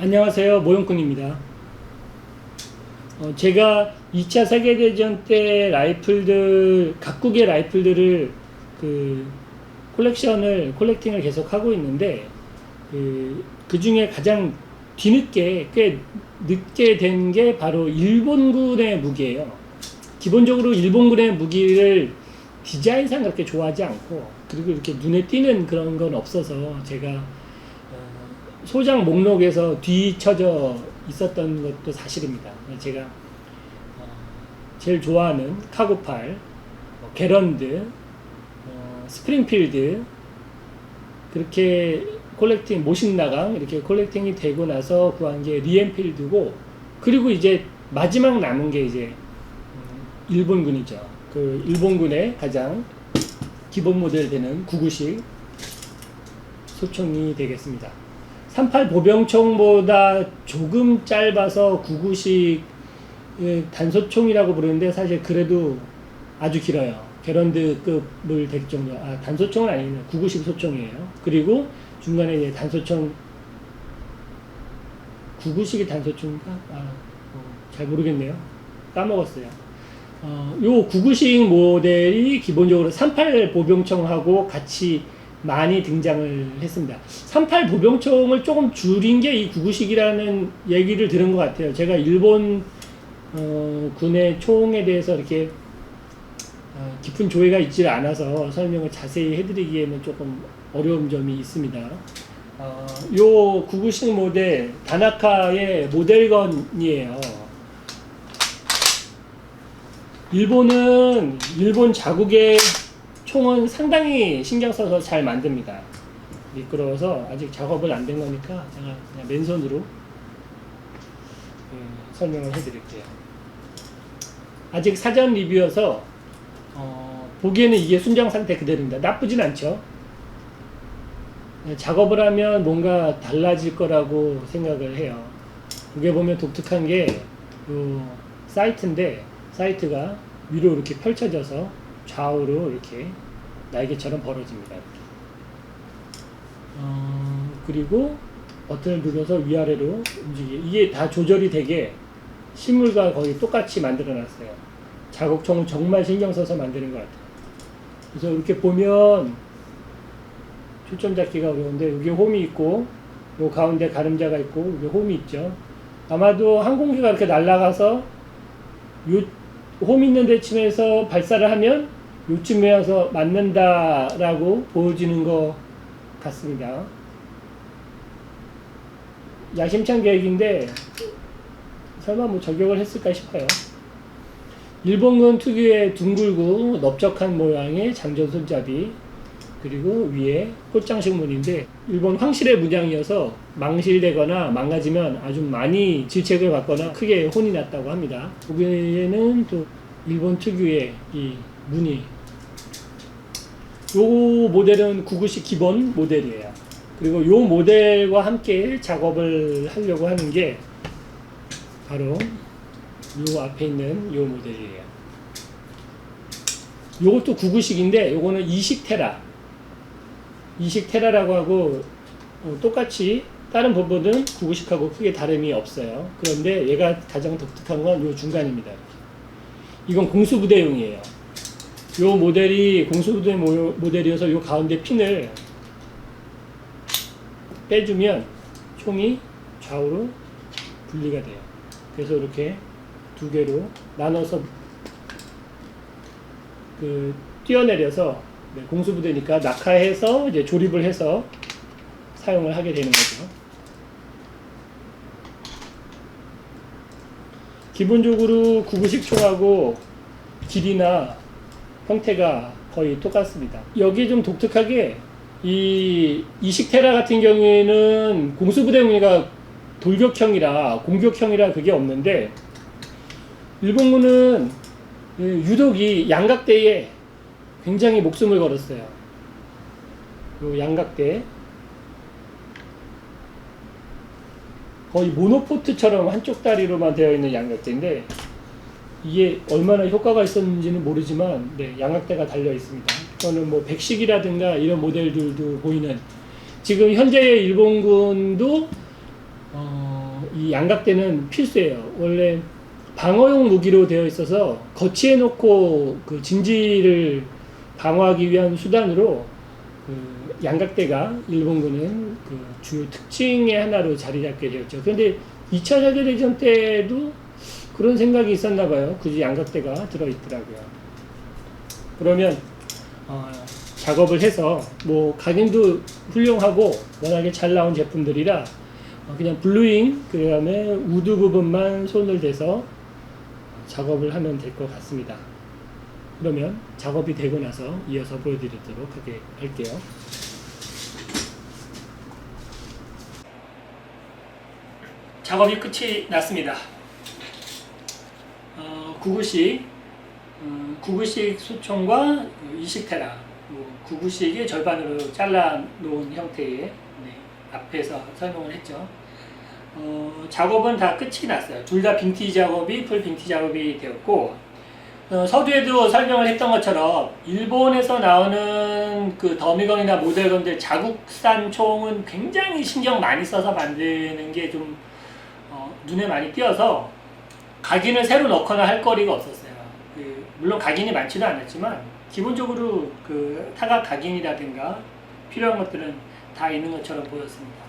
안녕하세요. 모형꾼입니다. 제가 2차 세계대전 때 라이플들, 각국의 라이플들을 콜렉팅을 계속 하고 있는데, 그 중에 가장 뒤늦게, 꽤 늦게 된 게 바로 일본군의 무기예요. 기본적으로 일본군의 무기를 디자인상 그렇게 좋아하지 않고, 그리고 이렇게 눈에 띄는 그런 건 없어서 제가 소장 목록에서 뒤쳐져 있었던 것도 사실입니다. 제가 제일 좋아하는 카고팔, 게런드, 스프링필드, 그렇게 모신나강 이렇게 콜렉팅이 되고 나서 구한 게 리엔필드고, 그리고 이제 마지막 남은 게 이제 일본군이죠. 그 일본군의 가장 기본 모델 되는 9구식 소총이 되겠습니다. 38 보병총보다 조금 짧아서 9구식 단소총이라고 부르는데, 사실 그래도 아주 길어요. 게런드급을 될 정도. 단소총은 아니에요. 9구식 소총이에요. 그리고 중간에 이제 단소총, 9구식이 단소총인가? 잘 모르겠네요. 까먹었어요. 요 9구식 모델이 기본적으로 38 보병총하고 같이 많이 등장을 했습니다. 38 보병총을 조금 줄인 게 이 9구식이라는 얘기를 들은 것 같아요. 제가 일본 군의 총에 대해서 이렇게 깊은 조회가 있지 않아서 설명을 자세히 해드리기에는 조금 어려운 점이 있습니다. 요 9구식 모델, 다나카의 모델건이에요. 일본 자국의 총은 상당히 신경 써서 잘 만듭니다. 미끄러워서 아직 작업을 안 된 거니까 제가 그냥 맨손으로 설명을 해드릴게요. 아직 사전 리뷰여서 보기에는 이게 순정 상태 그대로입니다. 나쁘진 않죠. 작업을 하면 뭔가 달라질 거라고 생각을 해요. 여기 보면 독특한 게 요 사이트인데, 사이트가 위로 이렇게 펼쳐져서 좌우로 이렇게 날개처럼 벌어집니다. 그리고 버튼을 눌러서 위아래로 움직이게, 이게 다 조절이 되게 실물과 거의 똑같이 만들어 놨어요. 자국총은 정말 신경 써서 만드는 것 같아요. 그래서 이렇게 보면 초점 잡기가 어려운데, 여기 홈이 있고 요 가운데 가름자가 있고 여기 홈이 있죠. 아마도 항공기가 이렇게 날아가서 요 홈 있는 데쯤에서 발사를 하면 요쯤에 와서 맞는다라고 보여지는 것 같습니다. 야심찬 계획인데 설마 뭐 저격을 했을까 싶어요. 일본군 특유의 둥글고 넓적한 모양의 장전 손잡이, 그리고 위에 꽃장식 문인데, 일본 황실의 문양이어서 망실되거나 망가지면 아주 많이 질책을 받거나 크게 혼이 났다고 합니다. 거기에는 또 일본 특유의 이 무늬, 요 모델은 9구식 기본 모델이에요. 그리고 요 모델과 함께 작업을 하려고 하는 게 바로 요 앞에 있는 요 모델이에요. 요것도 9구식인데 요거는 이식테라라고 하고, 똑같이 다른 법보는 9구식하고 크게 다름이 없어요. 그런데 얘가 가장 독특한 건 요 중간입니다. 이건 공수부대용이에요. 요 모델이 공수부대 모델이어서 요 가운데 핀을 빼주면 총이 좌우로 분리가 돼요. 그래서 이렇게 두 개로 나눠서 뛰어내려서, 공수부대니까 낙하해서 이제 조립을 해서 사용을 하게 되는 거죠. 기본적으로 9구식 총하고 길이나 형태가 거의 똑같습니다. 여기 좀 독특하게 이 이식테라 같은 경우에는 공수부대용이가 돌격형이라 공격형이라 그게 없는데, 일본군은 유독 이 양각대에 굉장히 목숨을 걸었어요. 요 양각대 거의 모노포트처럼 한쪽 다리로만 되어 있는 양각대인데, 이게 얼마나 효과가 있었는지는 모르지만 양각대가 달려 있습니다. 또는 뭐 백식이라든가 이런 모델들도 보이는, 지금 현재의 일본군도 이 양각대는 필수예요. 원래 방어용 무기로 되어 있어서 거치해 놓고 그 진지를 방어하기 위한 수단으로 그 양각대가 일본군은 그 주요 특징의 하나로 자리 잡게 되었죠. 그런데 2차 세계대전 때도 그런 생각이 있었나 봐요. 굳이 양각대가 들어있더라고요. 그러면 작업을 해서 뭐 각인도 훌륭하고 워낙에 잘 나온 제품들이라 그냥 블루잉 그 다음에 우드 부분만 손을 대서 작업을 하면 될 것 같습니다. 그러면 작업이 되고 나서 이어서 보여드리도록 할게요. 작업이 끝이 났습니다. 구구식 수총과 이식테라, 구구식의 절반으로 잘라 놓은 형태의 앞에서 설명을 했죠. 작업은 다 끝이 났어요. 둘 다 빈티지 작업이 풀 빈티지 작업이 되었고, 서두에도 설명을 했던 것처럼 일본에서 나오는 그 더미건이나 모델건들 자국산 총은 굉장히 신경 많이 써서 만드는 게 좀 눈에 많이 띄어서 각인을 새로 넣거나 할 거리가 없었어요. 물론 각인이 많지도 않았지만 기본적으로 그 타각 각인이라든가 필요한 것들은 다 있는 것처럼 보였습니다.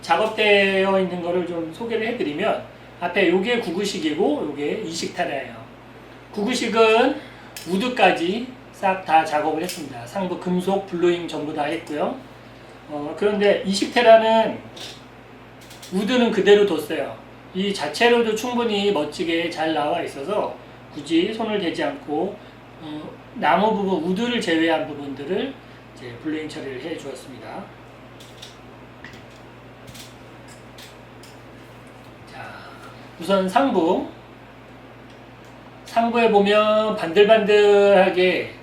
작업되어 있는 거를 좀 소개를 해드리면, 앞에 요게 구구식이고 요게 이식테라예요. 구구식은 우드까지 싹 다 작업을 했습니다. 상부 금속, 블루잉 전부 다 했고요. 그런데 이식테라는 우드는 그대로 뒀어요. 이 자체로도 충분히 멋지게 잘 나와 있어서 굳이 손을 대지 않고 나무 부분, 우드를 제외한 부분들을 이제 블루잉 처리를 해 주었습니다. 자, 우선 상부에 보면 반들반들하게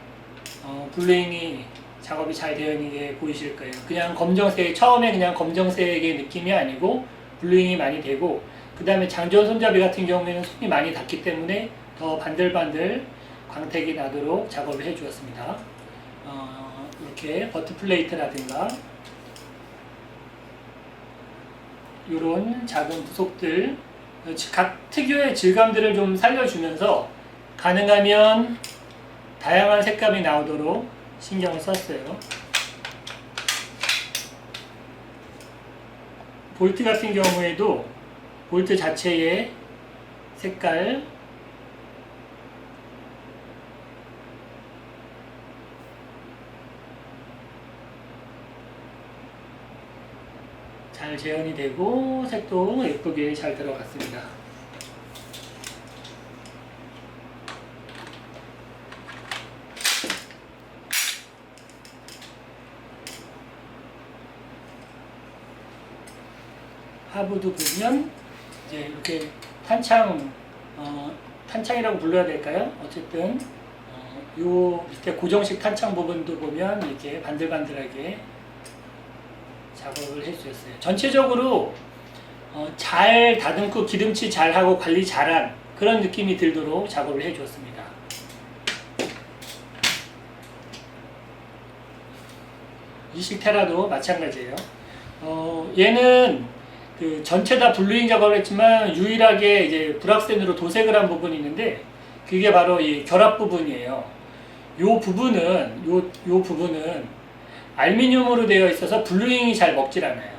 블루잉이 작업이 잘 되어 있는 게 보이실 거예요. 그냥 검정색, 처음에 그냥 검정색의 느낌이 아니고 블루잉이 많이 되고, 그 다음에 장전 손잡이 같은 경우에는 손이 많이 닿기 때문에 더 반들반들 광택이 나도록 작업을 해 주었습니다. 이렇게 버트 플레이트라든가 이런 작은 부속들, 각 특유의 질감들을 좀 살려주면서 가능하면 다양한 색감이 나오도록 신경을 썼어요. 볼트 같은 경우에도 볼트 자체의 색깔, 잘 재현이 되고 색도 예쁘게 잘 들어갔습니다. 하부도 보면 이제 이렇게 탄창이라고 불러야 될까요? 어쨌든 요 밑에 고정식 탄창 부분도 보면 이렇게 반들반들하게 작업을 해주셨어요. 전체적으로 잘 다듬고 기름칠 잘하고 관리 잘한 그런 느낌이 들도록 작업을 해주었습니다. 이식테라도 마찬가지예요. 얘는 그 전체 다 블루잉 작업을 했지만 유일하게 이제 불악센으로 도색을 한 부분이 있는데, 그게 바로 이 결합 부분이에요. 요 부분은 알루미늄으로 되어 있어서 블루잉이 잘 먹질 않아요.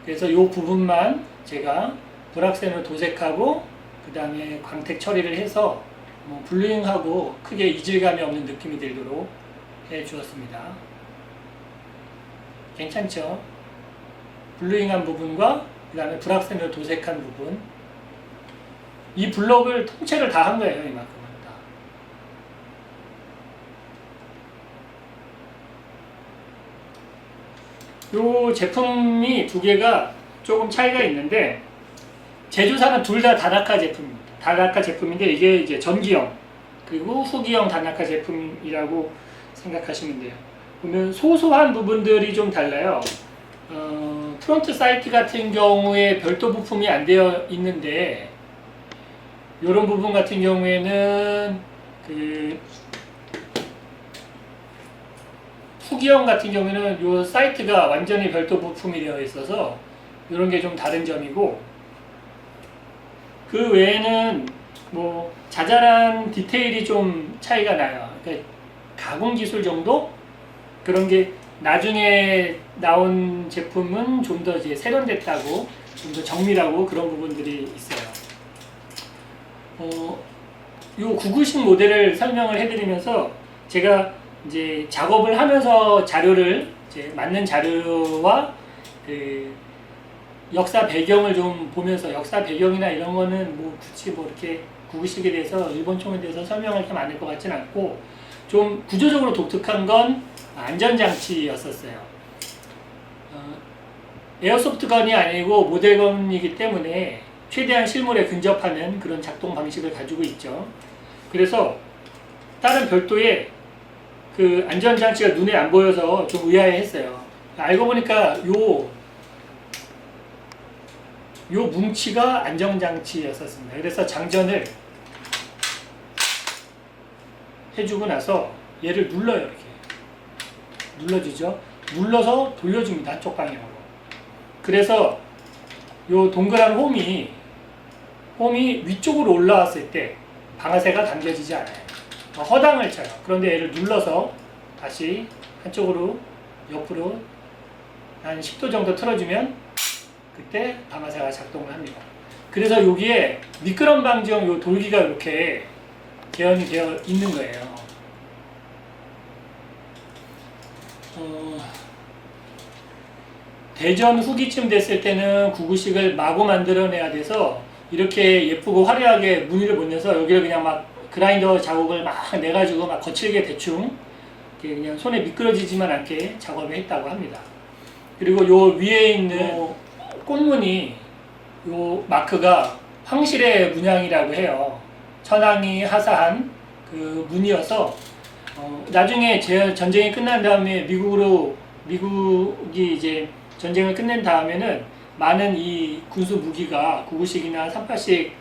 그래서 요 부분만 제가 불악센으로 도색하고 그 다음에 광택 처리를 해서 블루잉하고 크게 이질감이 없는 느낌이 들도록 해 주었습니다. 괜찮죠? 블루잉한 부분과 그 다음에 불악센으로 도색한 부분, 이 블럭을 통째를 다 한 거예요. 이만큼은 다. 요 제품이 두 개가 조금 차이가 있는데, 제조사는 둘 다 다나카 제품입니다. 다나카 제품인데 이게 이제 전기형 그리고 후기형 다나카 제품이라고 생각하시면 돼요. 보면 소소한 부분들이 좀 달라요. 프론트 사이트 같은 경우에 별도 부품이 안 되어 있는데, 이런 부분 같은 경우에는 그 후기형 같은 경우에는 이 사이트가 완전히 별도 부품이 되어 있어서 이런 게 좀 다른 점이고, 그 외에는 뭐 자잘한 디테일이 좀 차이가 나요. 그러니까 가공 기술 정도? 그런 게 나중에 나온 제품은 좀 더 이제 세련됐다고, 좀 더 정밀하고 그런 부분들이 있어요. 요 990 모델을 설명을 해드리면서 제가 이제 작업을 하면서 자료를 이제 맞는 자료와 그 역사 배경을 좀 보면서, 역사 배경이나 이런 거는 뭐 굳이 뭐 이렇게 990에 대해서 일본 총에 대해서 설명할 게 많을 것 같지는 않고, 좀 구조적으로 독특한 건 안전장치였었어요. 에어소프트건이 아니고 모델건이기 때문에 최대한 실물에 근접하는 그런 작동 방식을 가지고 있죠. 그래서 다른 별도의 그 안전장치가 눈에 안 보여서 좀 의아해했어요. 알고 보니까 요 뭉치가 안전장치였었습니다. 그래서 장전을 해주고 나서 얘를 눌러요. 이렇게 눌러주죠. 눌러서 돌려줍니다. 한쪽 방향으로. 그래서 요 동그란 홈이 위쪽으로 올라왔을 때 방아쇠가 당겨지지 않아요. 허당을 쳐요. 그런데 얘를 눌러서 다시 한쪽으로, 옆으로 한 10도 정도 틀어주면 그때 방아쇠가 작동을 합니다. 그래서 여기에 미끄럼 방지용 요 돌기가 이렇게 개연이 되어 있는 거예요. 대전 후기쯤 됐을 때는 990을 마구 만들어내야 돼서 이렇게 예쁘고 화려하게 무늬를 못 내서 여기를 그냥 막 그라인더 자국을 막 내가지고 막 거칠게 대충 그냥 손에 미끄러지지만 않게 작업을 했다고 합니다. 그리고 요 위에 있는 꽃무늬 요 마크가 황실의 문양이라고 해요. 천황이 하사한 그 문이어서 나중에 전쟁이 끝난 다음에 미국이 이제 전쟁을 끝낸 다음에는 많은 이 군수 무기가 990이나 38식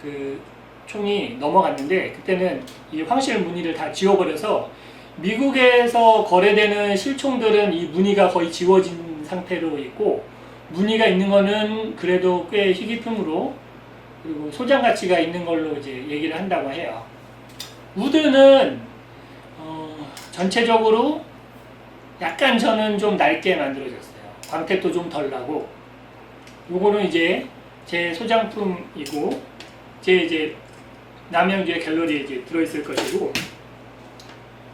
그 총이 넘어갔는데, 그때는 이 황실 무늬를 다 지워버려서 미국에서 거래되는 실총들은 이 무늬가 거의 지워진 상태로 있고, 무늬가 있는 거는 그래도 꽤 희귀품으로, 그리고 소장 가치가 있는 걸로 이제 얘기를 한다고 해요. 우드는 전체적으로 약간 저는 좀 낡게 만들어졌어요. 광택도 좀 덜 나고, 요거는 이제 제 소장품이고, 제 이제 남양주의 갤러리에 이제 들어있을 것이고,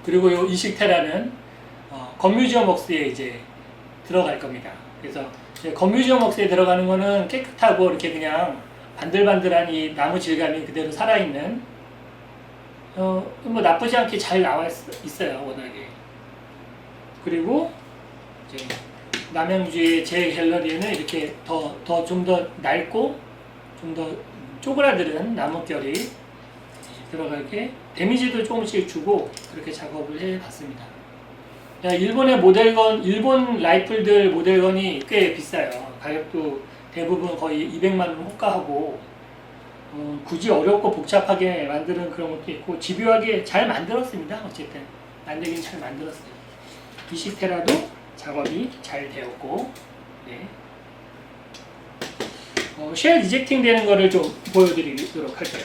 그리고 요 이식테라는 건뮤지엄 웍스에 이제 들어갈 겁니다. 그래서 건뮤지엄 웍스에 들어가는 거는 깨끗하고 이렇게 그냥 반들반들한 이 나무 질감이 그대로 살아있는, 뭐 나쁘지 않게 잘 나와 있어요, 워낙에. 그리고 이제 남양주의 제 갤러리에는 이렇게 좀 더 낡고 좀 더 쪼그라드는 나뭇결이 들어가게 데미지도 조금씩 주고 그렇게 작업을 해 봤습니다. 일본의 모델건, 일본 라이플들 모델건이 꽤 비싸요. 가격도 대부분 거의 200만 원 호가하고, 굳이 어렵고 복잡하게 만드는 그런 것도 있고, 집요하게 잘 만들었습니다. 어쨌든 만들긴 잘 만들었어요. 이식테라도 작업이 잘 되었고, 네. 쉘 이젝팅 되는 거를 좀 보여드리도록 할게요.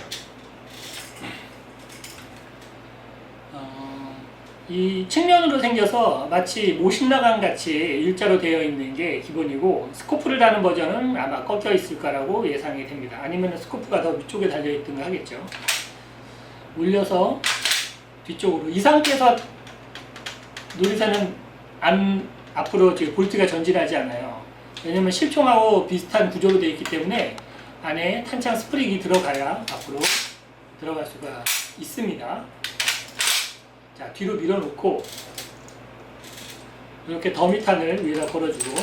이 측면으로 생겨서 마치 모신나강 같이 일자로 되어 있는 게 기본이고, 스코프를 다는 버전은 아마 꺾여 있을 거라고 예상이 됩니다. 아니면 스코프가 더 위쪽에 달려 있든가 하겠죠. 올려서 뒤쪽으로, 이 상태에서 누리새는 앞으로 지금 볼트가 전진하지 않아요. 왜냐면 실총하고 비슷한 구조로 되어 있기 때문에 안에 탄창 스프링이 들어가야 앞으로 들어갈 수가 있습니다. 자, 뒤로 밀어놓고 이렇게 더미탄을 위에다 걸어주고,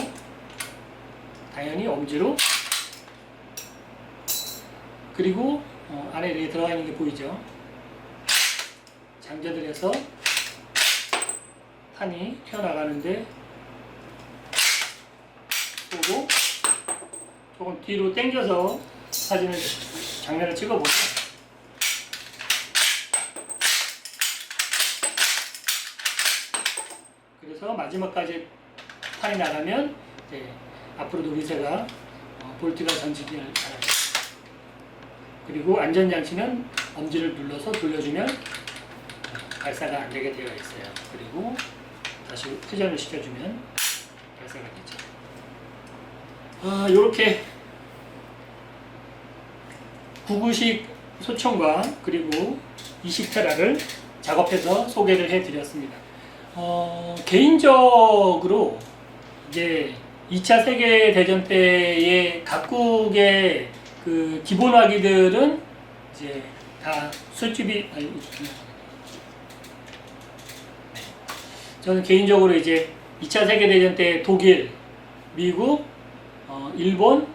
당연히 엄지로, 그리고 안에 이렇게 들어가 있는 게 보이죠? 장전을 해서 탄이 튀어나가는데 보고 조금 뒤로 당겨서 장면을 찍어보면, 그래서 마지막까지 탄이 나가면 앞으로 누리새가 볼트가 전지기를 달아요. 그리고 안전장치는 엄지를 눌러서 돌려주면 발사가 안 되게 되어 있어요. 그리고 다시 회전을 시켜주면 발사가 되죠. 이렇게 구구식 소총과 그리고 20테라를 작업해서 소개를 해드렸습니다. 개인적으로 이제 2차 세계대전 때의 각국의 그 기본 화기들은 이제 다 수집이 저는 개인적으로 이제 2차 세계대전 때 독일, 미국, 일본,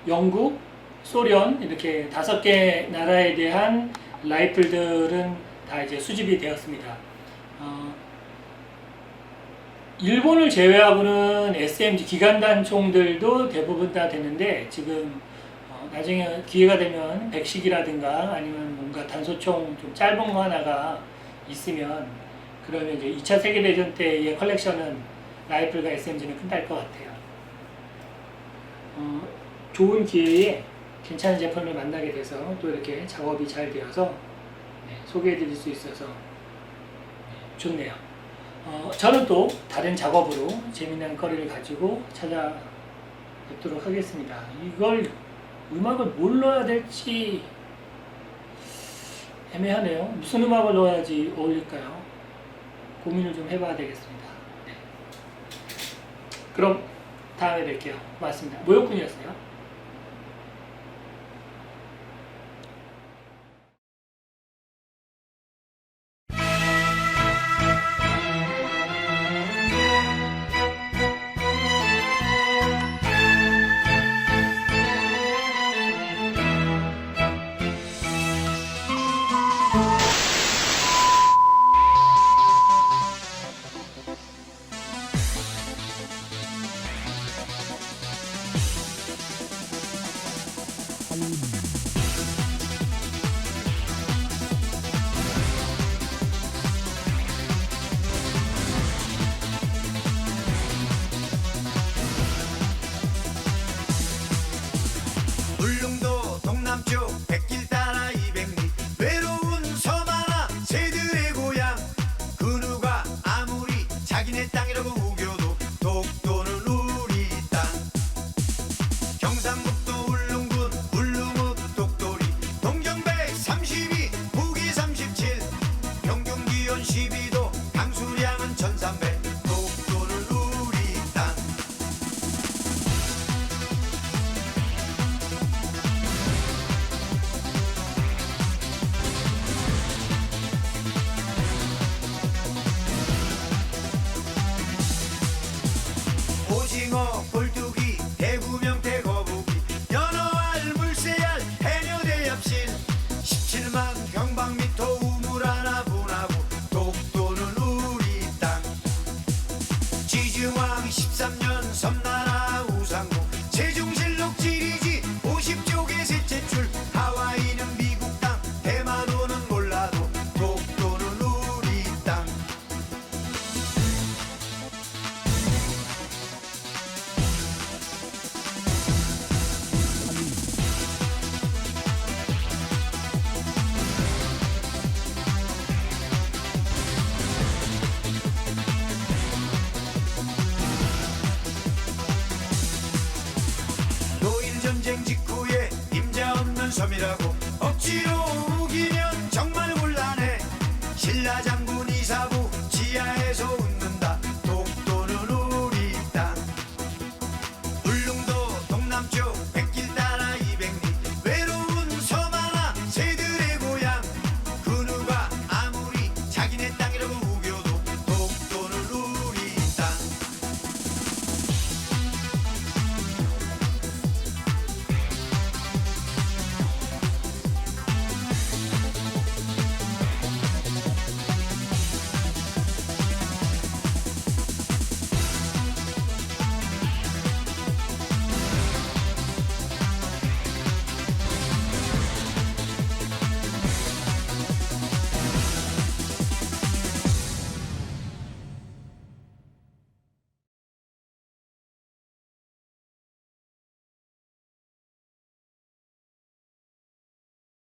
영국, 소련 이렇게 5개 나라에 대한 라이플들은 다 이제 수집이 되었습니다. 일본을 제외하고는 SMG 기관단 총들도 대부분 다 되는데 지금 나중에 기회가 되면 백식이라든가 아니면 뭔가 단소총 좀 짧은 거 하나가 있으면 그러면 이제 2차 세계대전 때의 컬렉션은 라이플과 SMG는 끝날 것 같아요. 좋은 기회에 괜찮은 제품을 만나게 돼서 또 이렇게 작업이 잘 되어서 소개해 드릴 수 있어서 좋네요. 저는 또 다른 작업으로 재미난 거리를 가지고 찾아뵙도록 하겠습니다. 이걸 음악을 뭘 넣어야 될지 애매하네요. 무슨 음악을 넣어야지 어울릴까요? 고민을 좀 해봐야 되겠습니다. 네. 그럼 다음에 뵐게요. 고맙습니다. 모욕군이었어요. 울릉도 동남쪽 백길 따라 200리 외로운 섬 하나 새들의 고향 그 누가 아무리 자기네 땅이라고 우겨도 독도는 우리 땅 경상북도 울릉군 울릉읍 독도리 동경 132 북위 37 평균 기온 12도 강수량은 1300 독도는 우리 땅 오징어, 꼴뚜기, 대구명태, 거북이, 연어알, 물새알, 해녀대 엽신 17만 평방미터 우물 하나 분하고 독도는 우리 땅 지중왕 13년 섬나라 우상국 세종실록 지리지 50쪽의 셋째 줄 하와이는 미국 땅 대마도는 몰라도 독도는 우리 땅 노일전쟁 직후에 임자 없는 섬이라고 억지로